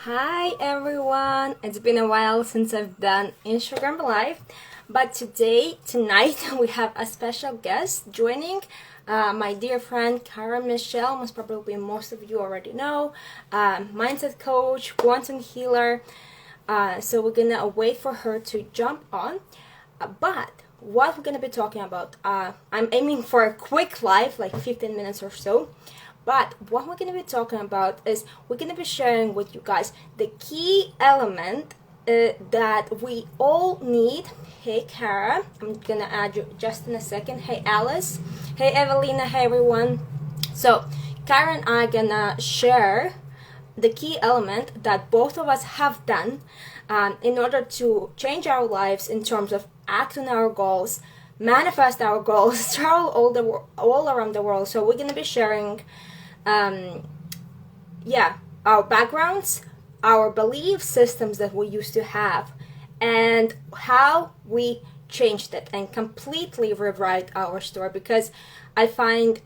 Hi everyone! It's been a while since I've done Instagram Live, but tonight, we have a special guest joining. My dear friend Kara Michelle, most probably most of you already know, mindset coach, quantum healer. So we're gonna wait for her to jump on. But what we're gonna be talking about, I'm aiming for a quick live, like 15 minutes or so. But what we're going to be talking about is we're going to be sharing with you guys the key element that we all need. Hey, Kara. I'm going to add you just in a second. Hey, Alice. Hey, Evelina. Hey, everyone. So, Kara and I are going to share the key element that both of us have done in order to change our lives in terms of act on our goals, manifest our goals, travel all around the world. So we're going to be sharing um, yeah, our backgrounds, our belief systems that we used to have, and how we changed it and completely rewrite our story. Because I find,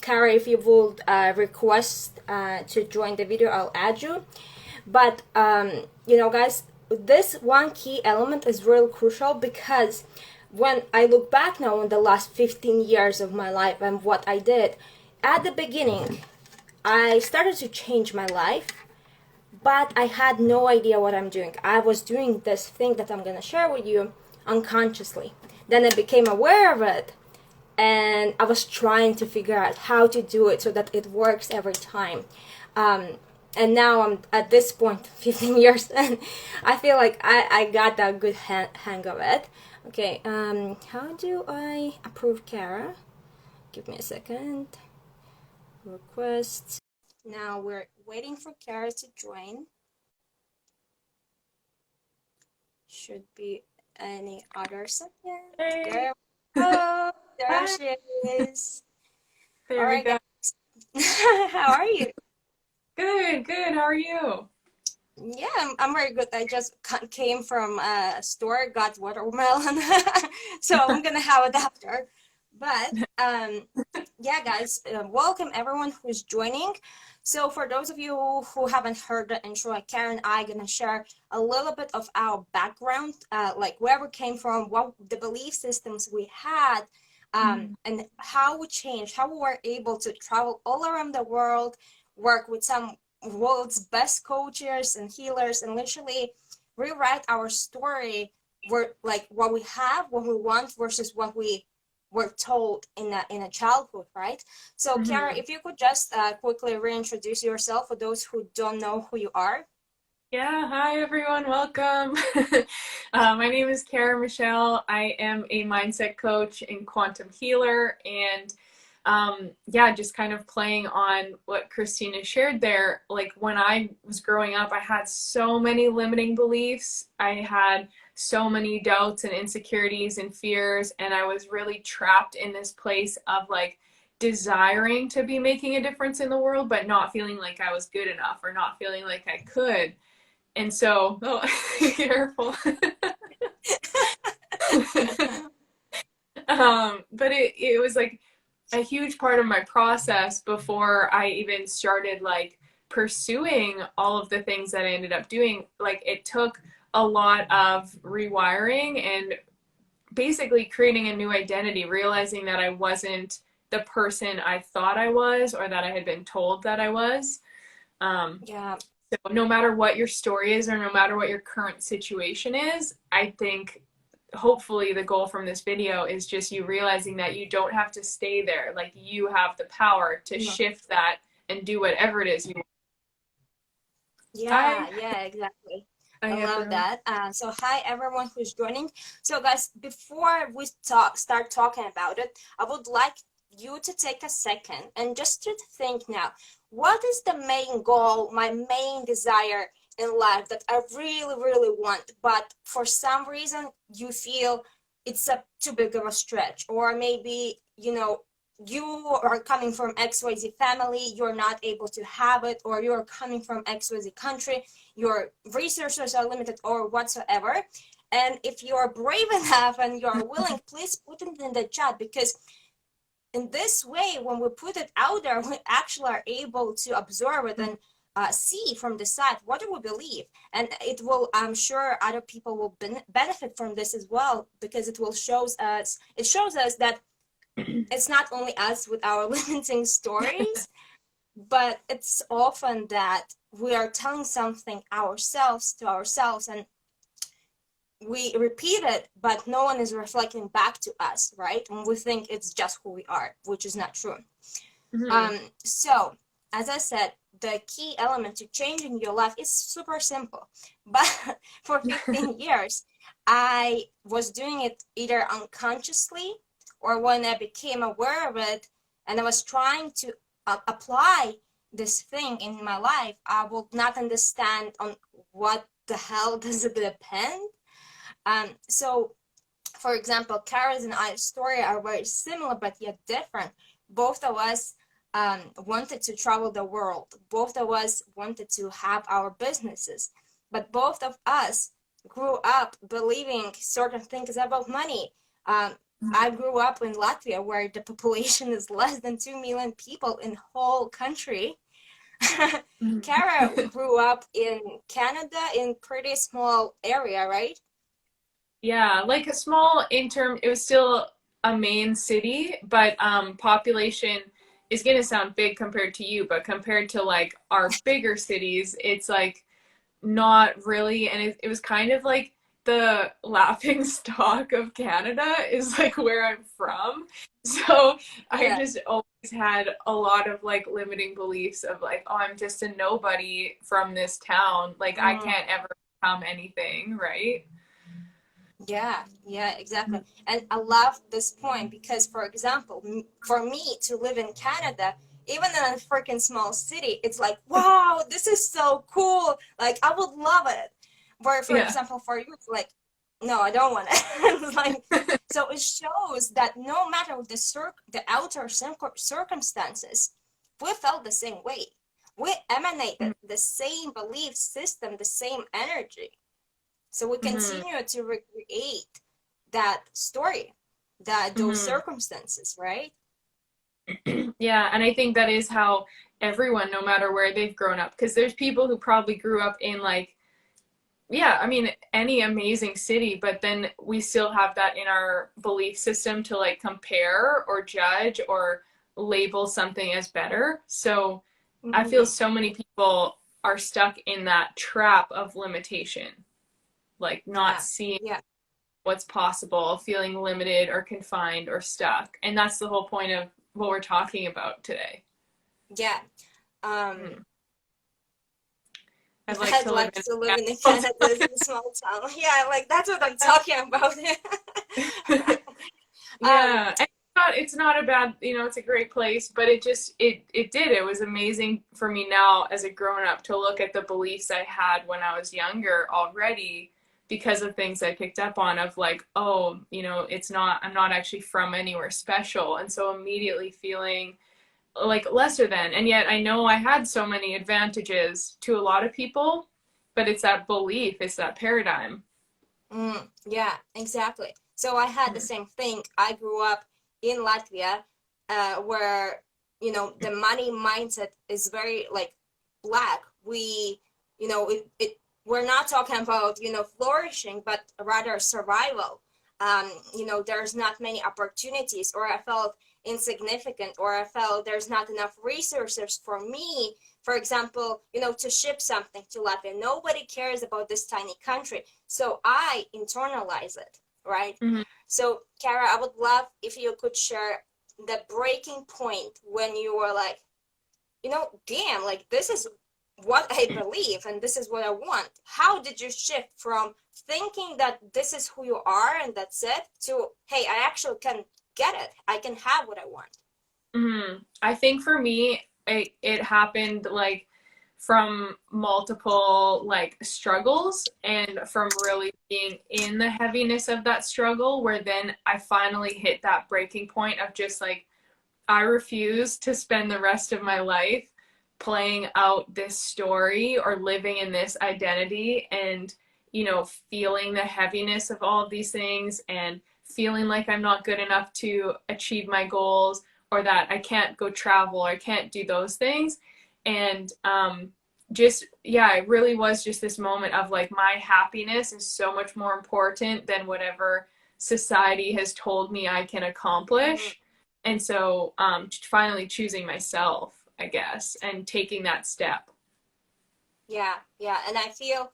Kara, if you would request to join the video, I'll add you. But, guys, this one key element is real crucial because when I look back now on the last 15 years of my life and what I did, at the beginning, I started to change my life, but I had no idea what I'm doing. I was doing this thing that I'm going to share with you unconsciously. Then I became aware of it, and I was trying to figure out how to do it so that it works every time. And now I'm at this point, 15 years, and I feel like I got that good hang of it. Okay, how do I approve Kara? Give me a second. Requests. Now we're waiting for Kara to join. Should be any other second. Hey. There we go. There Hi. she is. All There we right, go. guys. How are you? Good, good. How are you? Yeah, I'm very good. I just came from a store, got watermelon, so I'm gonna have it after. But yeah, guys, welcome everyone who's joining. So for those of you who haven't heard the intro, Karen and I gonna share a little bit of our background, like where we came from, what the belief systems we had, and how we changed, how we were able to travel all around the world, work with some world's best coaches and healers, and literally rewrite our story. We're like what we have, what we want versus what we were told in a childhood, right? So Kiara, Mhm. if you could just quickly reintroduce yourself for those who don't know who you are. Yeah, hi everyone. Welcome. My name is Kara Michelle. I am a mindset coach and quantum healer. And yeah, just kind of playing on what Kristina shared there. Like when I was growing up, I had so many limiting beliefs. I had so many doubts and insecurities and fears. And I was really trapped in this place of like, desiring to be making a difference in the world, but not feeling like I was good enough or not feeling like I could. And so, oh, careful. But it was like a huge part of my process before I even started like pursuing all of the things that I ended up doing. Like it took a lot of rewiring and basically creating a new identity, realizing that I wasn't the person I thought I was or that I had been told that I was. Um, Yeah. So no matter what your story is or no matter what your current situation is, I think hopefully the goal from this video is just you realizing that you don't have to stay there. Like you have the power to Yeah. shift that and do whatever it is you want. Hi. Yeah, exactly. I Hi love everyone. that. So hi everyone who's joining. So guys, before we start talking about it, I would like you to take a second and just to think now, what is the main goal, my main desire in life that I really, really want, but for some reason you feel it's a too big of a stretch, or maybe, you are coming from XYZ family, you're not able to have it, or you're coming from XYZ country, your resources are limited, or whatsoever. And if you're brave enough and you're willing, please put it in the chat, because in this way, when we put it out there, we actually are able to absorb it and see from the side what do we believe, and it will, I'm sure other people will benefit from this as well, because it shows us that it's not only us with our limiting stories, but it's often that we are telling something ourselves to ourselves, and we repeat it, but no one is reflecting back to us, right? And we think it's just who we are, which is not true. Mm-hmm. So, as I said, the key element to changing your life is super simple. But for 15 years, I was doing it either unconsciously or when I became aware of it and I was trying to apply this thing in my life, I would not understand on what the hell does it depend. So, for example, Kara's and I's story are very similar but yet different. Both of us wanted to travel the world. Both of us wanted to have our businesses. But both of us grew up believing certain things about money. I grew up in Latvia, where the population is less than 2 million people in whole country. Kara Mm-hmm. grew up in Canada in pretty small area, right? Yeah, like a small interim, it was still a main city, but population is going to sound big compared to you, but compared to like our bigger cities, it's like not really. And it was kind of like the laughing stock of Canada is like where I'm from. So I Yeah. just always had a lot of like limiting beliefs of like, oh, I'm just a nobody from this town. Like I Mm. can't ever become anything, right? Yeah, yeah, exactly. And I love this point because, for example, for me to live in Canada, even in a freaking small city, it's like, wow, this is so cool. Like, I would love it. Where, for Yeah. example, for you, it's like, no, I don't want it. It's like, so it shows that no matter the outer circumstances, we felt the same way. We emanated the same belief system, the same energy. So we Hmm. continue to recreate that story, that those Hmm. circumstances, right? Yeah, and I think that is how everyone, no matter where they've grown up, because there's people who probably grew up in like, yeah, I mean, any amazing city, but then we still have that in our belief system to like compare or judge or label something as better. So I feel Mm-hmm. so many people are stuck in that trap of limitation, like not Yeah, seeing yeah, what's possible, feeling limited or confined or stuck. And that's the whole point of what we're talking about today. yeah. Hmm. Um, I'd like I'd to live like in to live a in small Canada, in a small town. Yeah, like that's what I'm talking about. town. um, Yeah, and it's not a bad, it's a great place, but it was amazing for me now as a grown up to look at the beliefs I had when I was younger already because of things I picked up on of like, oh, I'm not actually from anywhere special, and so immediately feeling like lesser than. And yet I know I had so many advantages to a lot of people, but it's that belief, it's that paradigm. yeah, exactly. So I had the same thing. I grew up in Latvia, where, the money mindset is very like black. We're not talking about, flourishing, but rather survival. There's not many opportunities, or I felt insignificant, or I felt there's not enough resources for me, for example, to ship something to Latvia. Nobody cares about this tiny country. So I internalize it, right? Mm-hmm. So, Kara, I would love if you could share the breaking point when you were like, damn, like this is what I believe and this is what I want. How did you shift from thinking that this is who you are and that's it to, hey, I actually can get it. I can have what I want. I think for me, it happened like from multiple like struggles and from really being in the heaviness of that struggle, where then I finally hit that breaking point of just like, I refuse to spend the rest of my life playing out this story or living in this identity and, feeling the heaviness of all of these things and feeling like I'm not good enough to achieve my goals or that I can't go travel or I can't do those things. And just, yeah, it really was just this moment of like, my happiness is so much more important than whatever society has told me I can Mhm. accomplish. And so finally choosing myself, I guess, and taking that step. Yeah, yeah. And I feel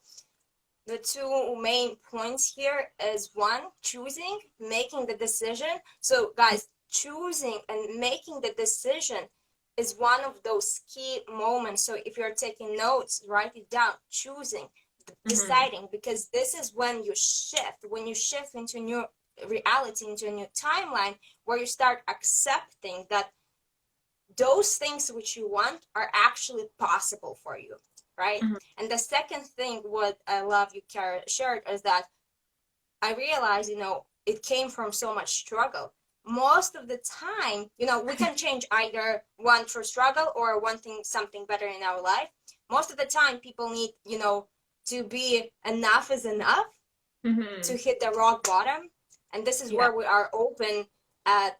the two main points here is one, choosing, making the decision. So, guys, choosing and making the decision is one of those key moments. So, if you're taking notes, write it down. Choosing, Mm-hmm. deciding, because this is when you shift into a new reality, into a new timeline, where you start accepting that those things which you want are actually possible for you, right? Mm-hmm. And the second thing, what I love you shared, is that I realized, it came from so much struggle. Most of the time, we can change either one through struggle or wanting something better in our life. Most of the time, people need, to be enough is enough Mm-hmm. to hit the rock bottom. And this is Yeah. where we are open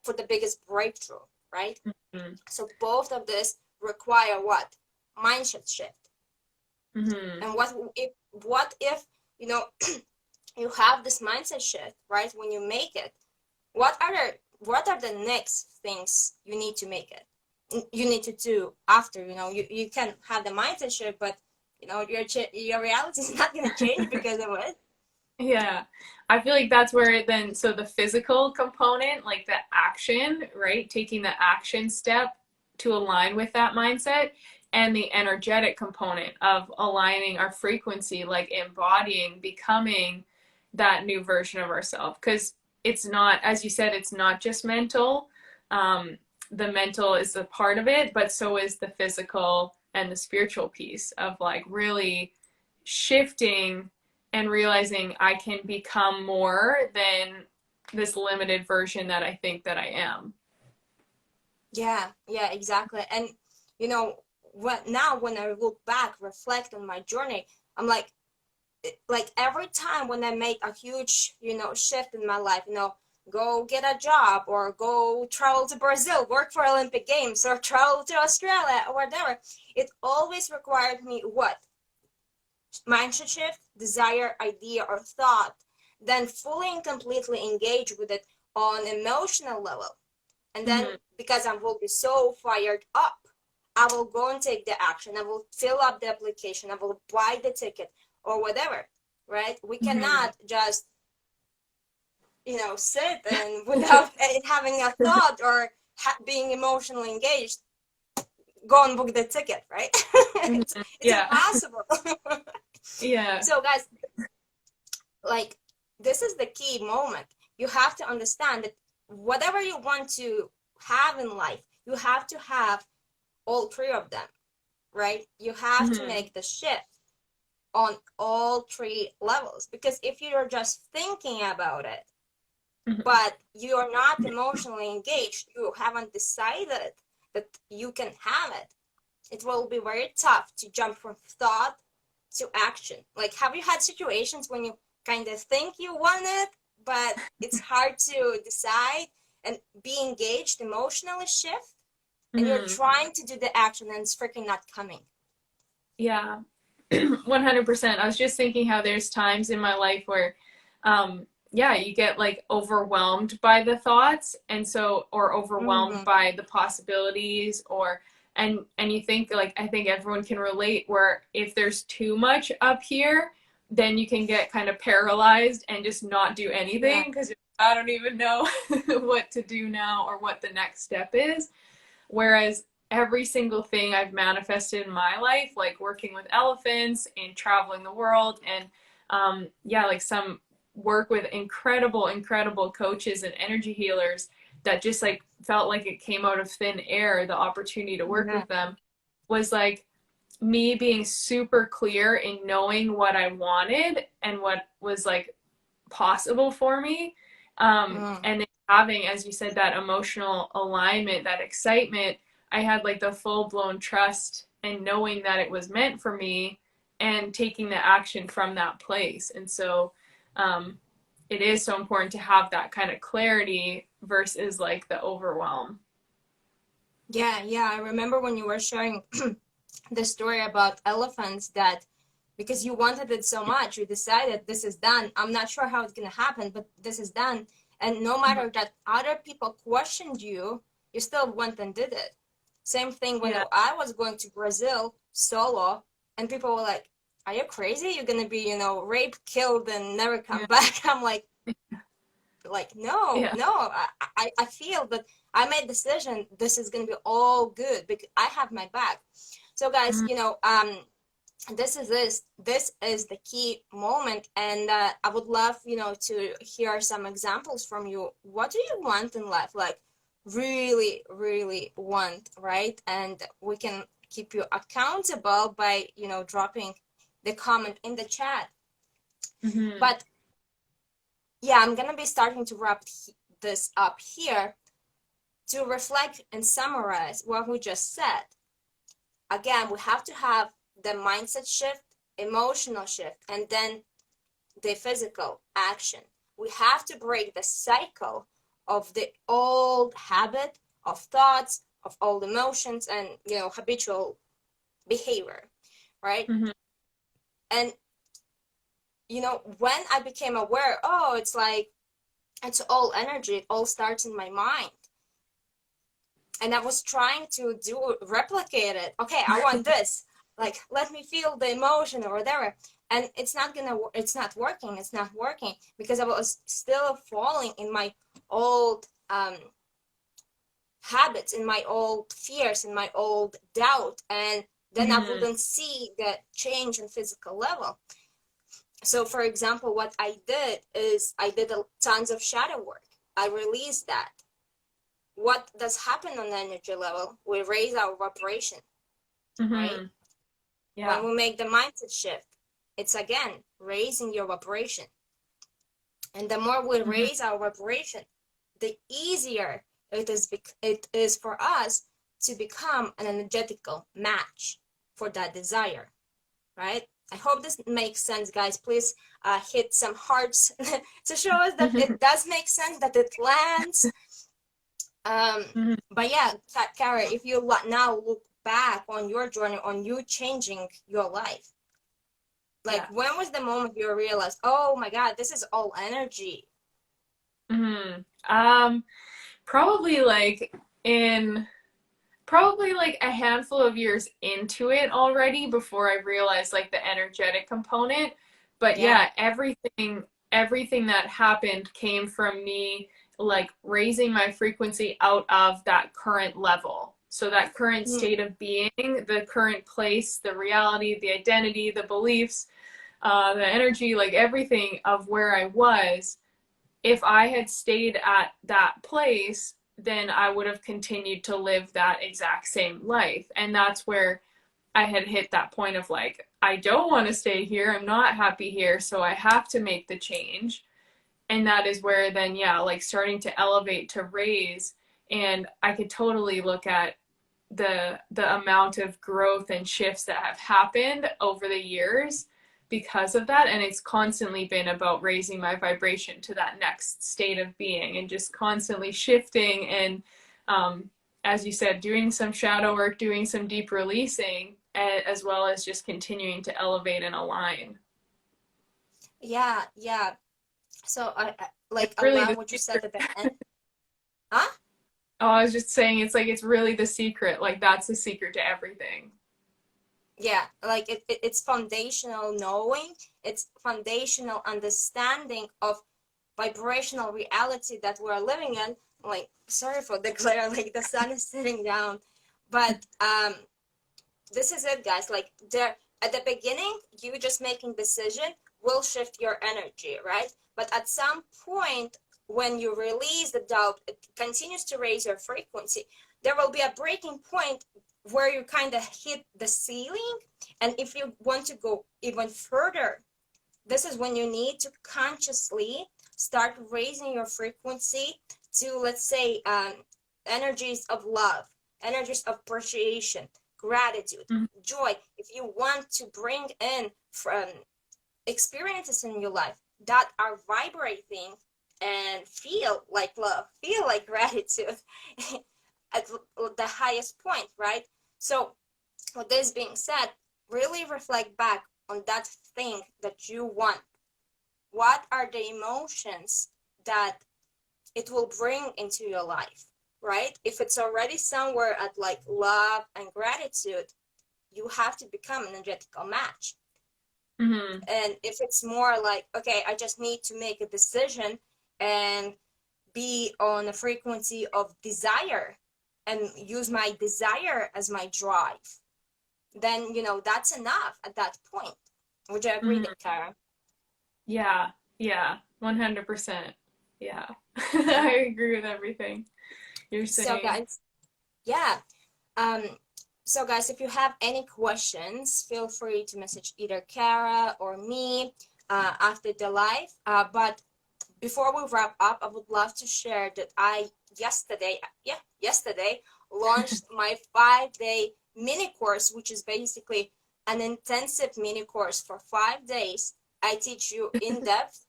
for the biggest breakthrough, right? Mm-hmm. So both of this require what? Mindset shift. Mm-hmm. And what if you know you have this mindset shift, right? When you make it, what are the next things you need to make it? You need to do after, you can have the mindset shift, but your reality is not going to change because of it. Yeah. I feel like that's where then, so the physical component, like the action, right? Taking the action step to align with that mindset, and the energetic component of aligning our frequency, like embodying, becoming that new version of ourselves. Because it's not, as you said, it's not just mental. Um, the mental is a part of it, but so is the physical and the spiritual piece of like really shifting and realizing I can become more than this limited version that I think that I am. Yeah, exactly. And you know when I look back, reflect on my journey, I'm like every time when I make a huge, shift in my life, go get a job or go travel to Brazil, work for Olympic Games, or travel to Australia or whatever, it always required me what? Mindset shift, desire, idea, or thought, then fully and completely engage with it on emotional level. And then Mm-hmm. because I will be so fired up, I will go and take the action. I will fill up the application. I will buy the ticket or whatever, right? We Mm-hmm. cannot just, sit and without having a thought or being emotionally engaged, go and book the ticket, right? it's, Mm-hmm. it's Yeah. impossible. Yeah. So, guys, like, this is the key moment. You have to understand that whatever you want to have in life, you have to have all three of them, right? You have to Mm-hmm. make the shift on all three levels, because if you're just thinking about it, Mm-hmm. but you're not emotionally engaged, you haven't decided that you can have it, it will be very tough to jump from thought to action. Like, have you had situations when you kind of think you want it, but it's hard to decide and be engaged emotionally shift, and you're Mm-hmm. trying to do the action and it's freaking not coming? Yeah. 100%. I was just thinking how there's times in my life where, yeah, you get like overwhelmed by the thoughts, and so, or overwhelmed Mm-hmm. by the possibilities, or, and you think, like, I think everyone can relate, where if there's too much up here, then you can get kind of paralyzed and just not do Yeah. anything because I don't even know what to do now or what the next step is. Whereas every single thing I've manifested in my life, like working with elephants and traveling the world, and yeah, like some work with incredible, incredible coaches and energy healers that just like felt like it came out of thin air, the opportunity to work Yeah. with them was like me being super clear in knowing what I wanted and what was like possible for me. Mm. And then having, as you said, that emotional alignment, that excitement, I had like the full blown trust and knowing that it was meant for me and taking the action from that place. And so it is so important to have that kind of clarity versus like the overwhelm. Yeah, I remember when you were sharing the story about elephants, that because you wanted it so much, you decided this is done. I'm not sure how it's gonna happen, but this is done. And no matter that other people questioned you, you still went and did it. Same thing when Yeah. I was going to Brazil solo, and people were like, "Are you crazy? You're gonna be, raped, killed, and never come Yeah. back." I'm like no, Yeah. no. I feel that I made decision. This is gonna be all good because I have my back. So guys, Mhm. this is the key moment, and I would love to hear some examples from you. What do you want in life, like really really want, right? And we can keep you accountable by dropping the comment in the chat. Mhm. But yeah, I'm gonna be starting to wrap this up here to reflect and summarize what we just said. Again, we have to have the mindset shift, emotional shift, and then the physical action. We have to break the cycle of the old habit of thoughts, of old emotions, and habitual behavior, right? Mhm. And when I became aware, oh, it's like it's all energy, it all starts in my mind. And I was trying to replicate it. Okay, I want this. Like, let me feel the emotion or whatever. And it's not working. It's not working because I was still falling in my old habits, in my old fears, in my old doubt. And then I Mhm. wouldn't see the change in physical level. So, for example, what I did is I did tons of shadow work. I released that. What does happen on the energy level? We raise our vibration, right? Mhm. When Yeah. we make the mindset shift, it's again raising your vibration. And the more we Mhm. raise our vibration, the easier it is for us to become an energetical match for that desire, right? I hope this makes sense, guys. Please hit some hearts to show us that it does make sense, that it lands. Um, Mhm. but yeah, Kara, if you now look back on your journey, on you changing your life, like Yeah. when was the moment you realized, oh my God, this is all energy? Mhm. Probably like in probably like a handful of years into it already before I realized like the energetic component. But Yeah. yeah, everything that happened came from me like raising my frequency out of that current level. So that current Mm, state of being, the current place, the reality, the identity, the beliefs, the energy, like everything of where I was, if I had stayed at that place, then I would have continued to live that exact same life. And that's where I had hit that point of like, I don't want to stay here. I'm not happy here. So I have to make the change. And that is where then, yeah, like starting to elevate, to raise. And I could totally look at the amount of growth and shifts that have happened over the years because of that, and it's constantly been about raising my vibration to that next state of being and just constantly shifting and as you said, doing some shadow work, doing some deep releasing, as well as just continuing to elevate and align. yeah, yeah. So It's like I really the love what you said secret. at the end. Huh? Oh, I was just saying, it's like it's really the secret, like that's the secret to everything. Yeah, like it's foundational knowing, it's foundational understanding of vibrational reality that we're living in. Like, sorry for the glare, like the sun is sitting down. But this is it, guys. Like there at the beginning, you just making decision will shift your energy, right? But at some point, when you release the doubt, it continues to raise your frequency. There will be a breaking point where you kind of hit the ceiling, and if you want to go even further, this is when you need to consciously start raising your frequency to, let's say, energies of love, energies of appreciation, gratitude, Mhm. joy. If you want to bring in from experiences in your life that are vibrating and feel like love, feel like gratitude at the highest point, right? So with this being said, really reflect back on that thing that you want. What are the emotions that it will bring into your life, right? If it's already somewhere at like love and gratitude, you have to become an energetical match. Mm-hmm. And if it's more like, okay, I just need to make a decision and be on a frequency of desire and use my desire as my drive, then, that's enough at that point. Would you agree, Mm-hmm. Kara? Yeah, yeah, 100%. Yeah. I agree with everything you're So, saying. guys, yeah. Um, so guys, if you have any questions, feel free to message either Kara or me after the live. But before we wrap up, I would love to share that I yesterday launched my 5-day mini course, which is basically an intensive mini course for 5 days. I teach you in depth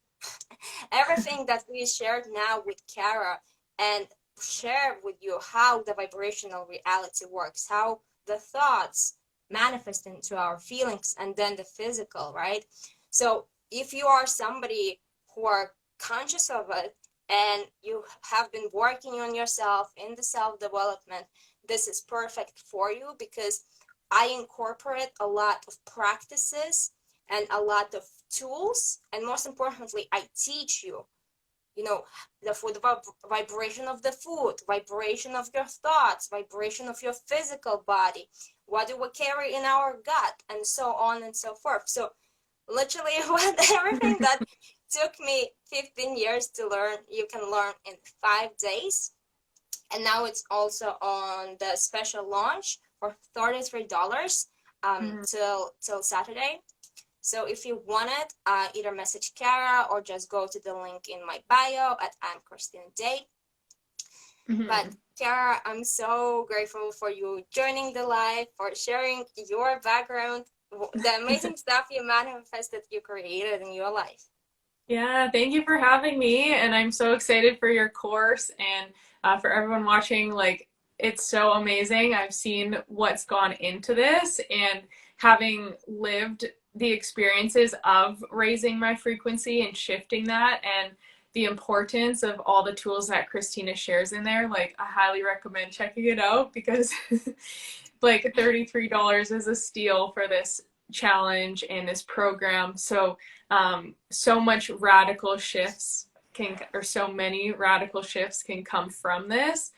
everything that we shared now with Kara, and share with you how the vibrational reality works, how the thoughts manifest into our feelings and then the physical, right? So if you are somebody who are conscious of it and you have been working on yourself in the self-development, this is perfect for you, because I incorporate a lot of practices and a lot of tools, and most importantly, I teach you, the food, vibration of the food, vibration of your thoughts, vibration of your physical body, what do we carry in our gut, and so on and so forth. So literally everything that took me 15 years to learn, you can learn in 5 days. And now it's also on the special launch for $33 Mhm. till Saturday. So if you want it, either message Kara or just go to the link in my bio at I'm Kristina Day. But Mhm. Kara, I'm so grateful for you joining the live, for sharing your background, the amazing stuff you manifested, you created in your life. Yeah, thank you for having me. And I'm so excited for your course and for everyone watching. Like, it's so amazing. I've seen what's gone into this, and having lived the experiences of raising my frequency and shifting that, and the importance of all the tools that Kristina shares in there. Like, I highly recommend checking it out because like $33 is a steal for this challenge and this program. So so much radical shifts can, or so many radical shifts can come from this.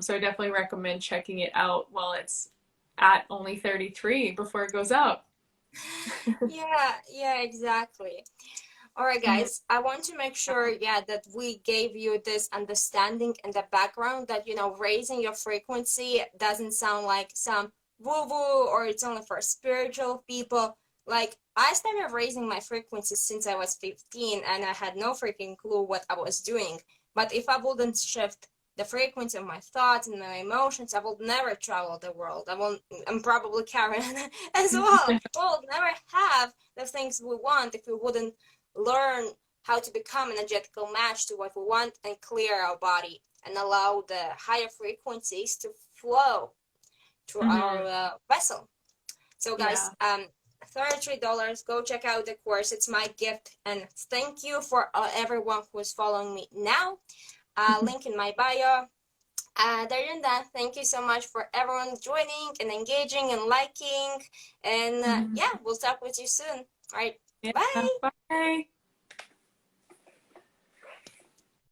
So I definitely recommend checking it out while it's at only 33 before it goes up. Yeah, exactly. All right, Mhm. guys, I want to make sure, that we gave you this understanding in the background that, raising your frequency doesn't sound like some woo-woo or it's only for spiritual people. Like, I started raising my frequency since I was 15 and I had no freaking clue what I was doing. But if I wouldn't shift the frequency of my thoughts and my emotions, I would never travel the world. I'm probably Karen as well. We'll never have the things we want if we wouldn't learn how to become an energetical match to what we want and clear our body and allow the higher frequencies to flow through our Mhm. vessel. So guys, Yeah. $33, go check out the course. It's my gift, and thank you for everyone who is following me now. Link in my bio. Other than that, thank you so much for everyone joining and engaging and liking. And Mhm. yeah, we'll talk with you soon. All right, Yeah. bye. Bye.